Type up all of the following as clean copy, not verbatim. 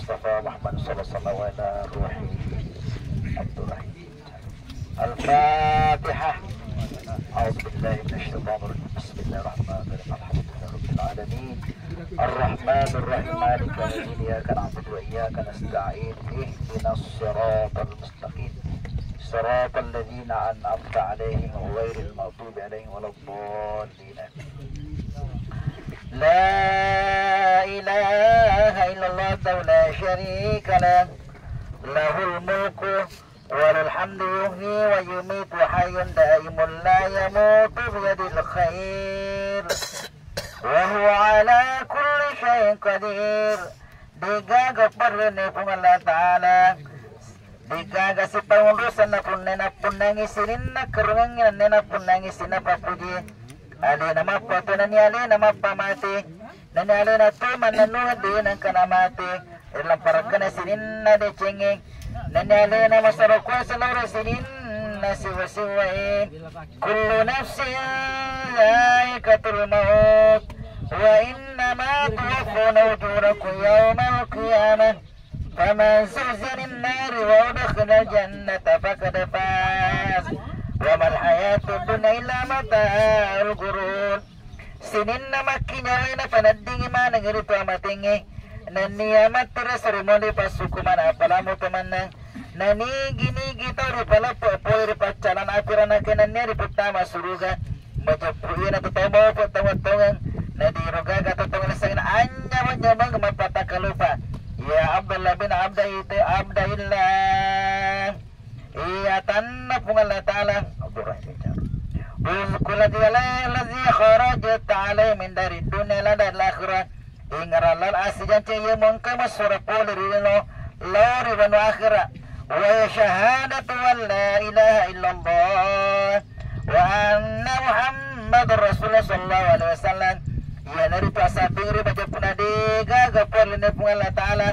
Mustafa Muhammad sallallahu alaihi ruhi Abdurrahim. Al-Fatihah. A'udzu billahi minasy syaithanir rajim. Bismillahirrahmanirrahim. Alhamdulillahirabbil alamin. Ar-Rahmanir Rahim. Maliki yaumiddin. Iyyaka na'budu wa iyyaka nasta'in. Ihdinas siratal mustaqim. Siratal ladzina an'amta 'alaihim ghairil maghdubi 'alaihim waladdallin. La ilaha illallah la syarika lah. Lahul mulku walal hamdu yuhyi wa yumiitu hayyun daimun la yamutu biyadil khair wa huwa ala kulli syai'in qadir. Digaga parlene pun Allah Ta'ala, digaga si pengurusan na pun nena pun nangisirin na kerengin nena pun nangisin na papuji ali nama pato nani ali nama pamati nani ali na tu mananuh di nang kana mati ilang parakana sinin na de cengeng nani ali na masarokwa salawra sinin na siwa-siwain kullu nafsin za'iqatul maut wa innama tuwaffawna ujurakum yawmal qiyamah faman zuhziha 'anil nari wa udkhila al-jannata faqad faz wa mal hayatud dunya illa mata'ul ghurur. Sinin na makinya na panading mana ngirito amatingi nani amat tira seremoni pasukuman apala mo teman nani gini kita ripala po ripacalan aturan akenan ni riputama suruga majapuin atau tomo po tawatongan nadi roga katotongan sa anya majabang mapatakalupa ya Abdullah bin Abdillah iya tanna pun Allah Ta'ala Uzkulat ladzi kharajat alai min dari dunia lada al-akhirah ingaralal asijan ceye mongka masura polirino lori wanu akhirah wa syahadatu an la ilaha illallah wa anna Muhammadur Rasulullah sallallahu alaihi wasallam ya nari pasabiri baca punadiga gapoline pun Allah Ta'ala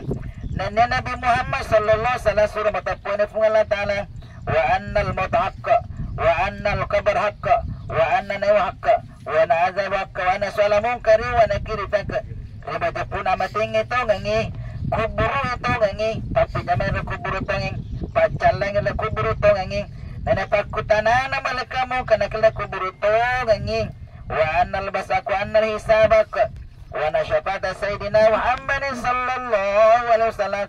dan Nabi Muhammad sallallahu alaihi wasallam surah matapune pun Allah Ta'ala wa annal maut haqq wa annal qabr haqq wa anna nawa haqq wa na azab haqq wa na salamun kari wa nakiri tak riba pun amating ito ngangi kuburu ito ngangi tapi naman kuburu ito ngangi pacalang ila kuburu ito ngangi nanapagkutana na malakamu kanakila kuburu ito ngangi wa annal basaku annal hisabak wa na syafata sayyidina Muhammadin sallallahu alaihi wasallam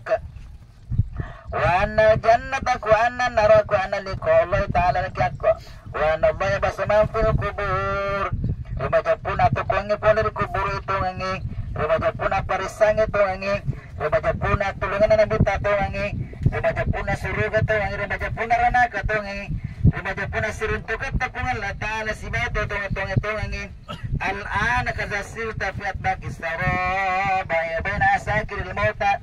wa anna jannataku anna naraku anna liqallahi ta'ala lakakku wa anna dhaya basaman fil kubur rumaja puna tukungi pula di kubur itu ngangi rumaja puna parisang itu ngangi rumaja puna tulungan na bita itu ngangi rumaja puna suruga itu ngangi rumaja puna ranaka itu ngangi rumaja puna siruntukat tapungan la ta'ala sibata itu ngangi al-ana kazasil tafiat bakistara bayna asakiril mauta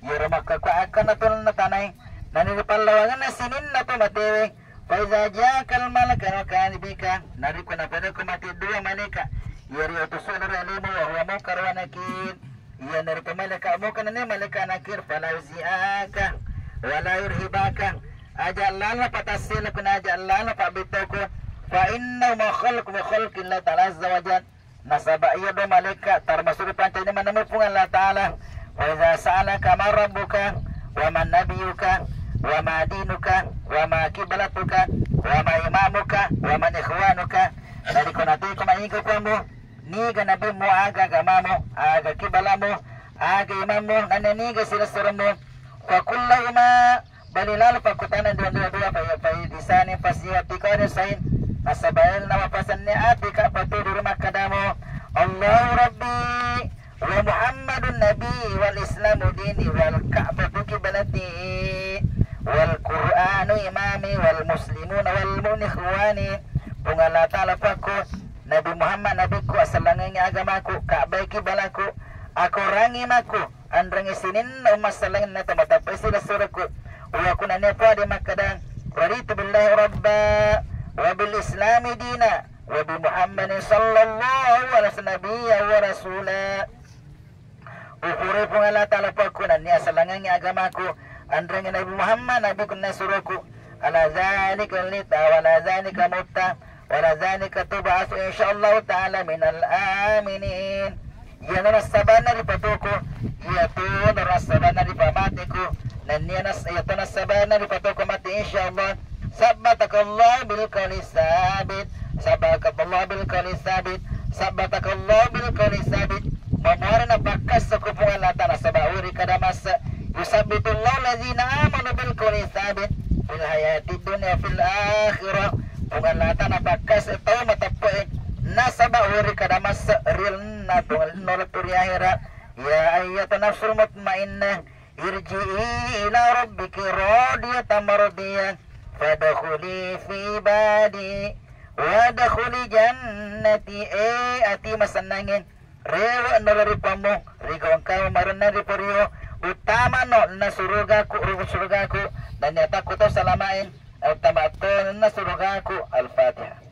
yara makakakan na tulun na tanay nanilipalawangan na sinin na tumatewe faiza jakal malaka kanibika nariko na pwede kumati dua malika yari utusun ralimu wa huwa mukar wa nakir iya nariko malika muka na ni malika nakir falauziaka wala yurhibaka ajallala patasila kuna ajallala pabitoko fa inna makhalkin la ta'ala azza wa jal nasaba iya do malika tarmasuri pancay ni manamupungan la ta'ala wa idha sa'alaka man rabbuka wa man nabiyuka wa ma dinuka wa ma kiblatuka wa ma imamuka wa man ikhwanuka dari konati ko maingo mo ni ga nabi mo aga gamamu aga kibalamu aga imamu nananiga sila suramu fa kullahuma balilal pakutana dua-dua pa disani fasiyati ko ni sain nasabail na mapasan ni atika patudur makadamu Allahu Rabbi wa Muhammadun Nabi wal Islamu dini wal Ka'batu kiblati wal Qur'anu imami wal muslimuna wal munikhwani pungala ta'ala paku Nabi Muhammad nabiku asalangan agamaku Ka'bah kibalaku aku rangi maku andrangi sinin umasalangan na tamatapay sila suraku wa kunane po di makadang raditu billahi rabba wa bil islami dina wa bi Muhammadin sallallahu alaihi wasallam wa rasula ukure pungala ta'ala paku na niya salangan agamaku andrangi Nabi Muhammad nabi kunna suraku ala zalika lita wala zalika mutta wala zalika tub'asu insyaallah ta'ala minal aminin ya nasabana di patuko ya tu nasabana di pamatiku dan ya nasabana di patuko mati insyaallah sabatakallah bil qawli sabit sabatakallah bil qawli sabit sabatakallah bil qawli sabit mamarna bakas kupungan lata nasabauri kada masa yusabbitullahu allazina amanu bil qawli sabit fil hayati dunya fil akhirah pungan lata nabakas tau matapoe nasabauri kada masa real na tungal nolak turi akhirat ya ayyatan nafsul mutmainnah irji'i ila rabbiki radiyatan mardiyah fadkhuli fi ibadi wadkhuli jannati ati masanangin rewa nolari pamu rigawang kau marana riporio utama no na surugaku dan nyata ku to salamain utama to na surugaku al-fatihah.